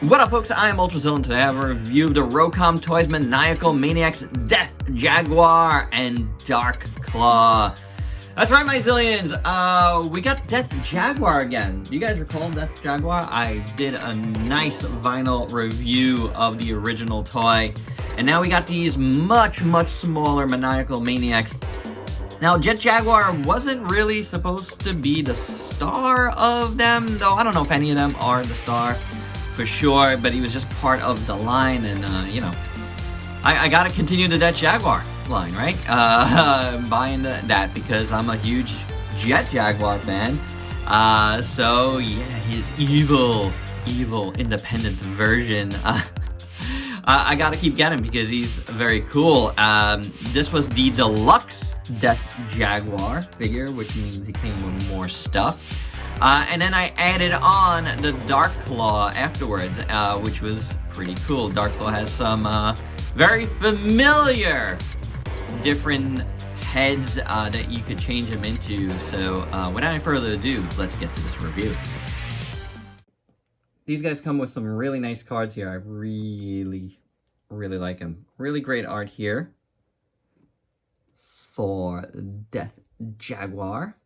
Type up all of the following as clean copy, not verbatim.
What up, folks? I am Ultrazilla, and today I have a review of the ROCOM Toys Maniacal Maniax Death Jaguar and Dark Claw. That's right, my zillions. We got Death Jaguar again. Do you guys recall Death Jaguar? I did a nice vinyl review of the original toy, and now we got these much smaller Maniacal Maniacs. Now, Jet Jaguar wasn't really supposed to be the star of them, though I don't know if any of them are the star for sure, but he was just part of the line, and you know, I gotta continue the Jet Jaguar line, right? Buying that because I'm a huge Jet Jaguar fan. So yeah, his evil independent version. I gotta keep getting because he's very cool. This was the deluxe Death Jaguar figure, which means he came with more stuff. And then I added on the Dark Claw afterwards, which was pretty cool. Dark Claw has some very familiar different heads that you could change him into. So without any further ado, let's get to this review. These guys come with some really nice cards here. I really like them. Really great art here for Death Jaguar,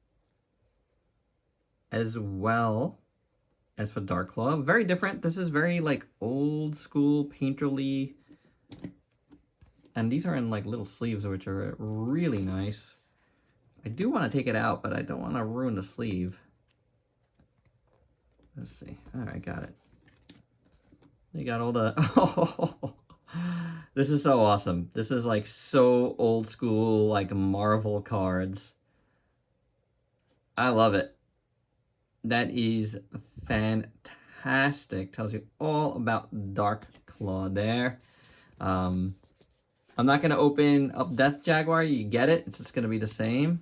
as well as for Dark Claw. Very different. This is very like old school painterly, and these are in like little sleeves, which are really nice. I do want to take it out, but I don't want to ruin the sleeve. Let's see. All right, got it. You got all the oh, this is so awesome. This is like so old school, like Marvel cards. I love it. That is fantastic. Tells you all about Dark Claw there. I'm not going to open up Death Jaguar. You get it. It's just going to be the same.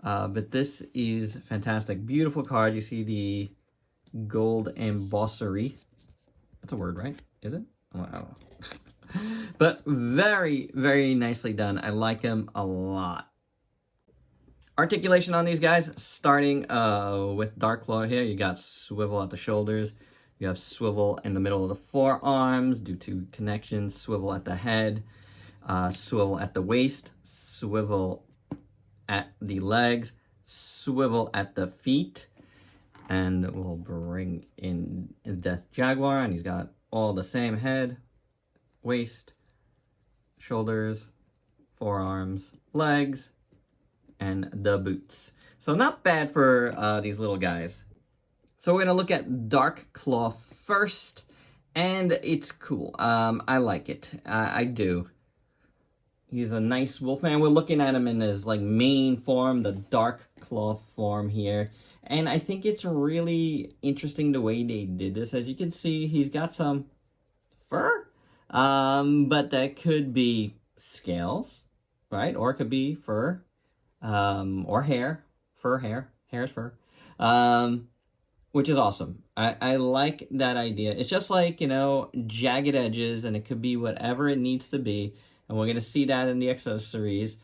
But this is fantastic. Beautiful card. You see the gold embossery. That's a word, right? Is it? Oh, I don't know. But very nicely done. I like him a lot. Articulation on these guys, starting with Dark Claw here. You got swivel at the shoulders. You have swivel in the middle of the forearms due to connections. Swivel at the head. Swivel at the waist. Swivel at the legs. Swivel at the feet. And we'll bring in Death Jaguar, and he's got all the same head, waist, shoulders, forearms, legs, and the boots. So not bad for these little guys. So we're going to look at Dark Claw first, and it's cool. I like it. I do. He's a nice wolfman. We're looking at him in his like main form, the Dark Claw form here. And I think it's really interesting the way they did this. As you can see, he's got some fur, but that could be scales, right? Or it could be fur, or hair. Hair's fur, which is awesome. I like that idea. It's just like, you know, jagged edges, and it could be whatever it needs to be. And we're going to see that in the accessories.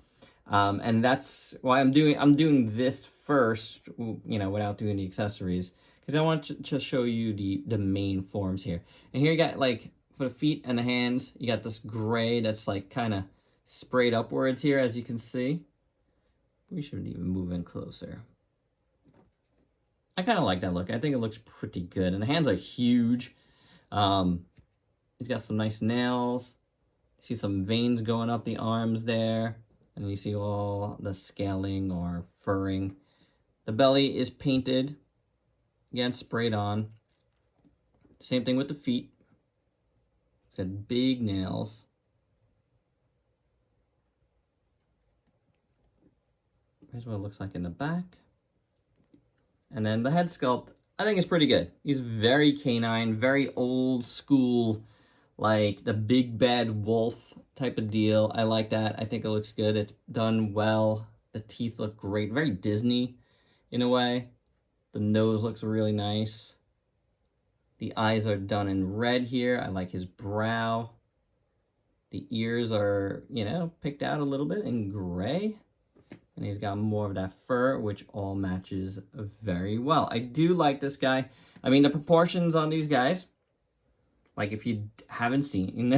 And that's why I'm doing this first, you know, without doing the accessories, because I want to show you the main forms here. And here you got, like, for the feet and the hands, you got this gray that's like kind of sprayed upwards here, as you can see. We should even move in closer. I kind of like that look. I think it looks pretty good. And the hands are huge. He's got some nice nails. See some veins going up the arms there. And you see all the scaling or furring. The belly is painted. Again, sprayed on. Same thing with the feet. It's got big nails. Here's what it looks like in the back. And then the head sculpt, I think is pretty good. He's very canine, very old school, like the big bad wolf type of deal. I like that. I think it looks good. It's done well. The teeth look great. Very Disney in a way. The nose looks really nice. The eyes are done in red here. I like his brow. The ears are, you know, picked out a little bit in gray. And he's got more of that fur, which all matches very well. I do like this guy. I mean, the proportions on these guys like if you haven't seen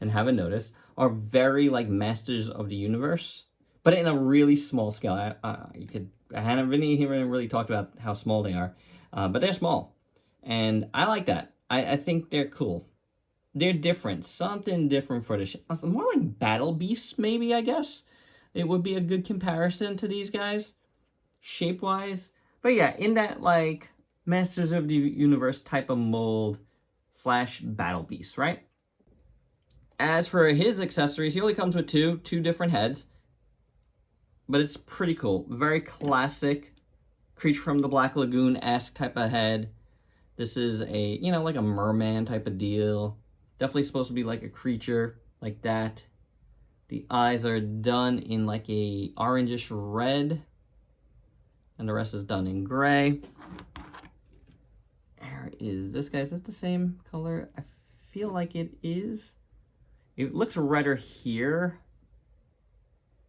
and haven't noticed, are very like Masters of the Universe, but in a really small scale. I haven't really talked about how small they are, but they're small, and I like that. I think they're cool. They're different, something different for the more like Battle Beasts, maybe, I guess. It would be a good comparison to these guys, shape-wise. But yeah, in that, like, Masters of the Universe type of mold / Battle Beasts, right? As for his accessories, he only comes with two different heads. But it's pretty cool. Very classic Creature from the Black Lagoon-esque type of head. This is a, like a merman type of deal. Definitely supposed to be like a creature like that. The eyes are done in like a orangish red. And the rest is done in gray. There is this guy. Is it the same color? I feel like it is. It looks redder here.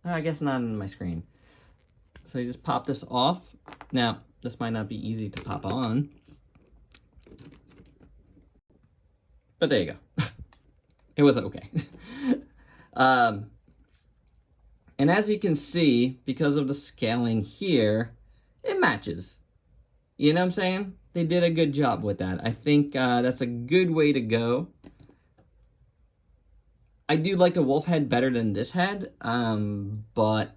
I guess not on my screen. So you just pop this off. Now, this might not be easy to pop on. But there you go. It was okay. And as you can see, because of the scaling here, it matches. You know what I'm saying? They did a good job with that. I think that's a good way to go. I do like the wolf head better than this head, but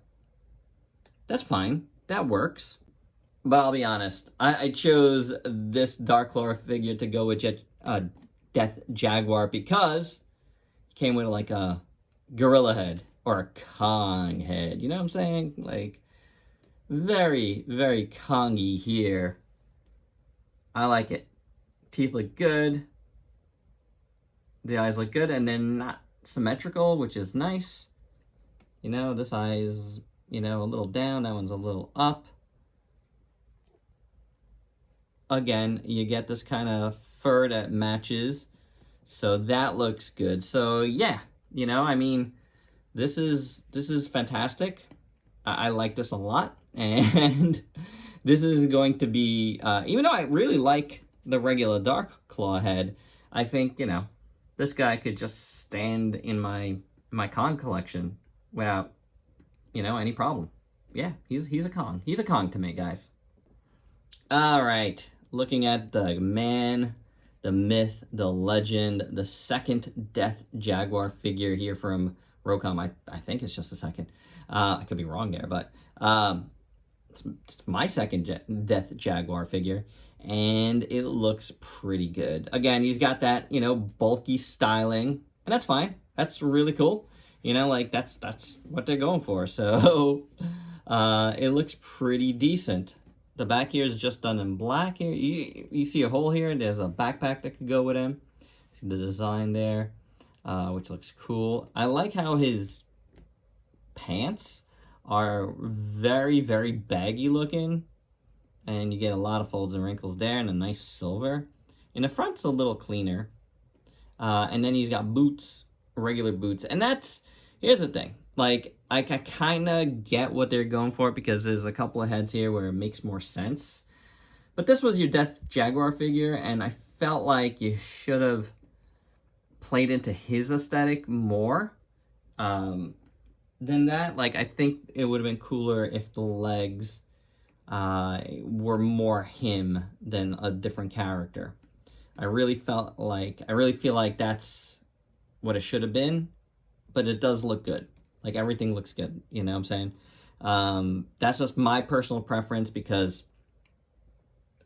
that's fine. That works. But I'll be honest, I chose this Dark Claw figure to go with Death Jaguar because it came with like a gorilla head or a Kong head. You know what I'm saying? Like, very, very Kongy here. I like it. Teeth look good. The eyes look good, and they're not symmetrical, which is nice. This eye is, a little down. That one's a little up. Again, you get this kind of fur that matches. So that looks good. So yeah, I mean, this is fantastic. I like this a lot. And this is going to be, even though I really like the regular Dark Claw head, I think, this guy could just stand in my Kong collection without, any problem. Yeah, he's a Kong. He's a Kong to me, guys. All right, looking at the man, the myth, the legend, the second Death Jaguar figure here from ROCOM. I think it's just the second. I could be wrong there, but it's my second Death Jaguar figure, and it looks pretty good. Again, he's got that, bulky styling, and that's fine. That's really cool. Like, that's what they're going for. So, it looks pretty decent. The back here is just done in black here. You see a hole here. There's a backpack that could go with him. See the design there, which looks cool. I like how his pants are very, very baggy looking. And you get a lot of folds and wrinkles there and a nice silver. In the front's a little cleaner. And then he's got boots, regular boots. And here's the thing. Like, I kind of get what they're going for because there's a couple of heads here where it makes more sense. But this was your Death Jaguar figure, and I felt like you should have played into his aesthetic more than that. Like, I think it would have been cooler if the legs were more him than a different character. I really feel like that's what it should have been, but it does look good. Like, everything looks good, you know what I'm saying? That's just my personal preference because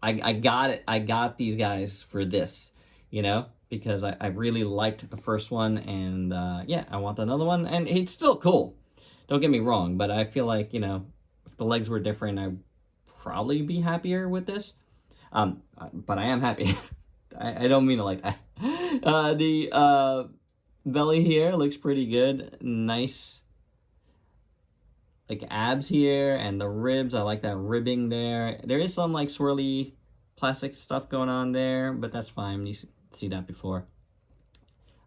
I got it. I got these guys for this, because I really liked the first one, and yeah, I want another one, and it's still cool. Don't get me wrong, but I feel like, if the legs were different, I'd probably be happier with this. But I am happy. I don't mean it like that. The belly here looks pretty good. Nice, like, abs here, and the ribs. I like that ribbing there. There is some, like, swirly plastic stuff going on there, but that's fine. You see that before.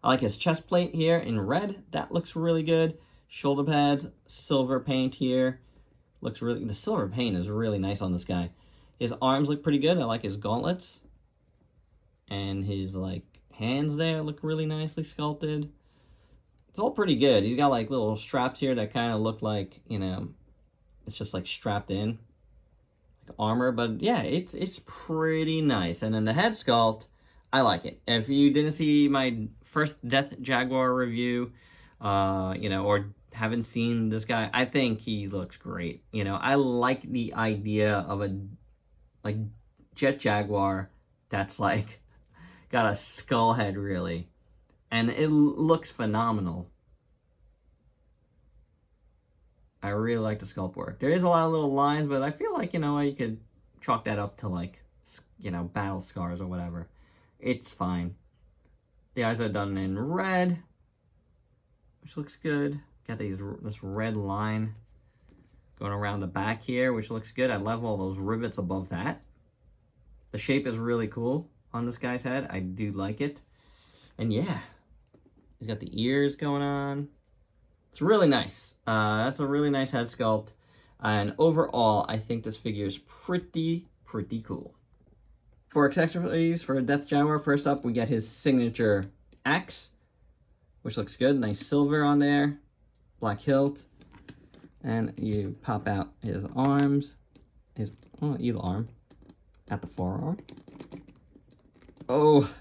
I like his chest plate here in red. That looks really good. Shoulder pads, silver paint here. The silver paint is really nice on this guy. His arms look pretty good. I like his gauntlets. And his, like, hands there look really nicely sculpted. It's all pretty good. He's got like little straps here that kind of look like, you know, it's just like strapped in, like armor. But yeah, it's pretty nice. And then the head sculpt, I like it. If you didn't see my first Death Jaguar review, you know, or haven't seen this guy, I think he looks great. You know, I like the idea of a like Jet Jaguar that's like got a skull head, really, and it looks phenomenal. I really like the sculpt work. There is a lot of little lines, but I feel like, you know, you could chalk that up to like, you know, battle scars or whatever. It's fine. The eyes are done in red, which looks good. Got this red line going around the back here, which looks good. I love all those rivets above that. The shape is really cool on this guy's head. I do like it. And yeah, he's got the ears going on. It's really nice. That's a really nice head sculpt. And overall, I think this figure is pretty cool. For accessories for Death Jaguar, first up, we get his signature axe, which looks good. Nice silver on there. Black hilt. And you pop out his arms. His either arm. At the forearm. Oh,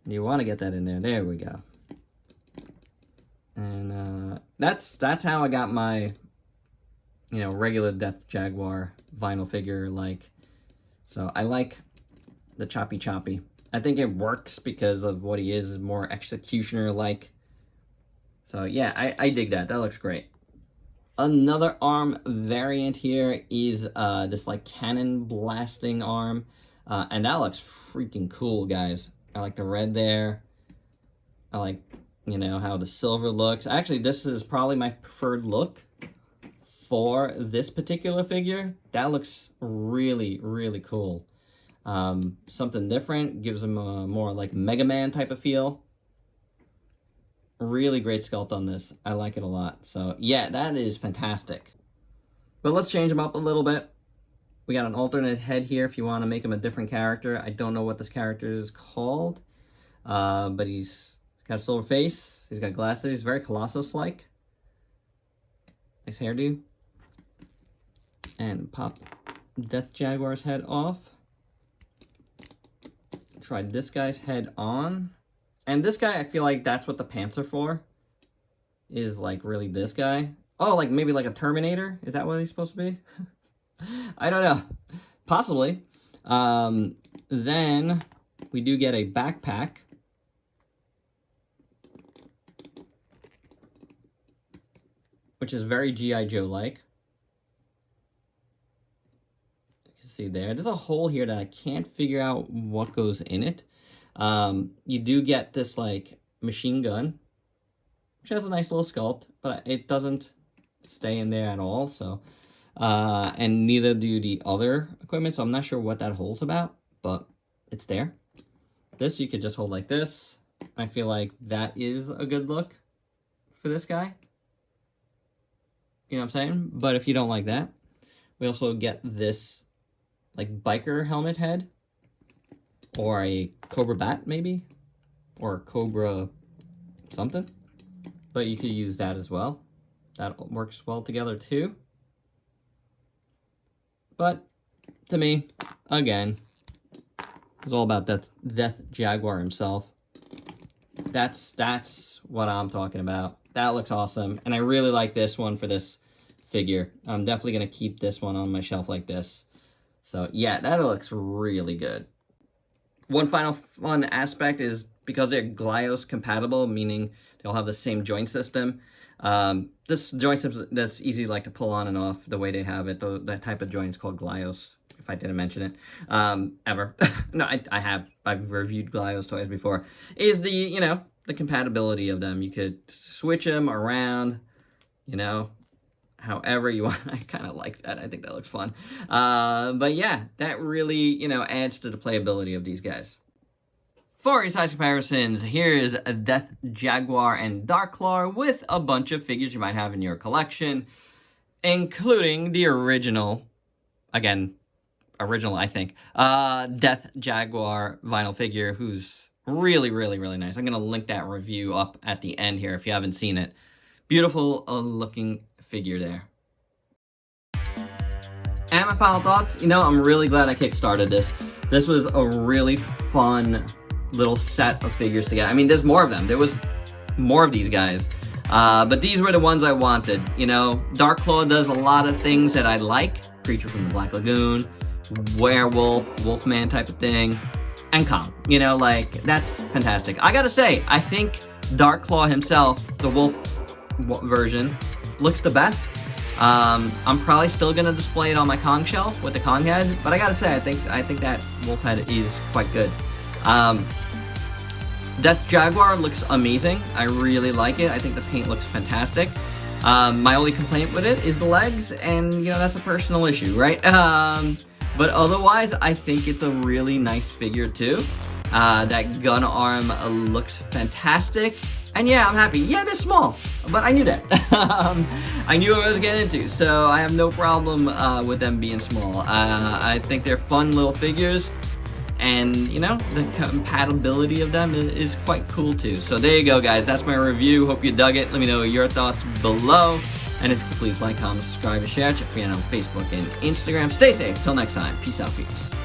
you want to get that in there. There we go. And that's how I got my, you know, regular Death Jaguar vinyl figure. Like, so I like the choppy. I think it works because of what he is more executioner like. So yeah, I dig that. That looks great. Another arm variant here is this like cannon blasting arm. And that looks freaking cool, guys. I like the red there. I like, you know, how the silver looks. Actually, this is probably my preferred look for this particular figure. That looks really cool. Something different. Gives him a more like Mega Man type of feel. Really great sculpt on this. I like it a lot. So yeah, that is fantastic. But let's change him up a little bit. We got an alternate head here if you want to make him a different character. I don't know what this character is called. But he's got a silver face. He's got glasses. He's very Colossus-like. Nice hairdo. And pop Death Jaguar's head off. Try this guy's head on. And this guy, I feel like that's what the pants are for. Is like really this guy. Oh, like maybe like a Terminator? Is that what he's supposed to be? I don't know. Possibly. Then we do get a backpack. Which is very G.I. Joe-like. You can see there. There's a hole here that I can't figure out what goes in it. You do get this, like, machine gun. Which has a nice little sculpt. But it doesn't stay in there at all, so... and neither do the other equipment, so I'm not sure what that hole's about. But it's there. This you could just hold like this. I feel like that is a good look for this guy. You know what I'm saying? But if you don't like that, we also get this like biker helmet head. Or a Cobra bat, maybe? Or Cobra something. But you could use that as well. That works well together too. But to me, again, it's all about Death Jaguar himself. That's what I'm talking about. That looks awesome. And I really like this one for this figure. I'm definitely going to keep this one on my shelf like this. So yeah, that looks really good. One final fun aspect is because they're Glios compatible, meaning they'll have the same joint system. This joint system that's easy like to pull on and off the way they have it. That type of joint is called Glios, if I didn't mention it. Ever. No, I've reviewed Glios toys before. Is the, you know, the compatibility of them. You could switch them around, you know, however you want. I kind of like that. I think that looks fun. But yeah, that really, you know, adds to the playability of these guys. For your size comparisons, here is a Death Jaguar and Darklaw with a bunch of figures you might have in your collection, including the original, again, original I think, Death Jaguar vinyl figure who's Really, really, really nice. I'm going to link that review up at the end here if you haven't seen it. Beautiful looking figure there. And my final thoughts, you know, I'm really glad I kickstarted this. This was a really fun little set of figures to get. I mean, there's more of them. There was more of these guys. But these were the ones I wanted. You know, Dark Claw does a lot of things that I like. Creature from the Black Lagoon, werewolf, wolfman type of thing, and Kong. You know, like, that's fantastic. I gotta say, I think Dark Claw himself, the wolf version, looks the best. I'm probably still gonna display it on my Kong shelf with the Kong head, but I gotta say, I think that wolf head is quite good. Death Jaguar looks amazing. I really like it. I think the paint looks fantastic. My only complaint with it is the legs, and you know, that's a personal issue, right? But otherwise, I think it's a really nice figure too. That gun arm looks fantastic. And yeah, I'm happy. Yeah, they're small, but I knew that. I knew what I was getting into, so I have no problem with them being small. I think they're fun little figures, and you know, the compatibility of them is quite cool too. So there you go, guys. That's my review. Hope you dug it. Let me know your thoughts below. And if you could please like, comment, subscribe, and share. Check me out on Facebook and Instagram. Stay safe. Till next time. Peace out, peeps.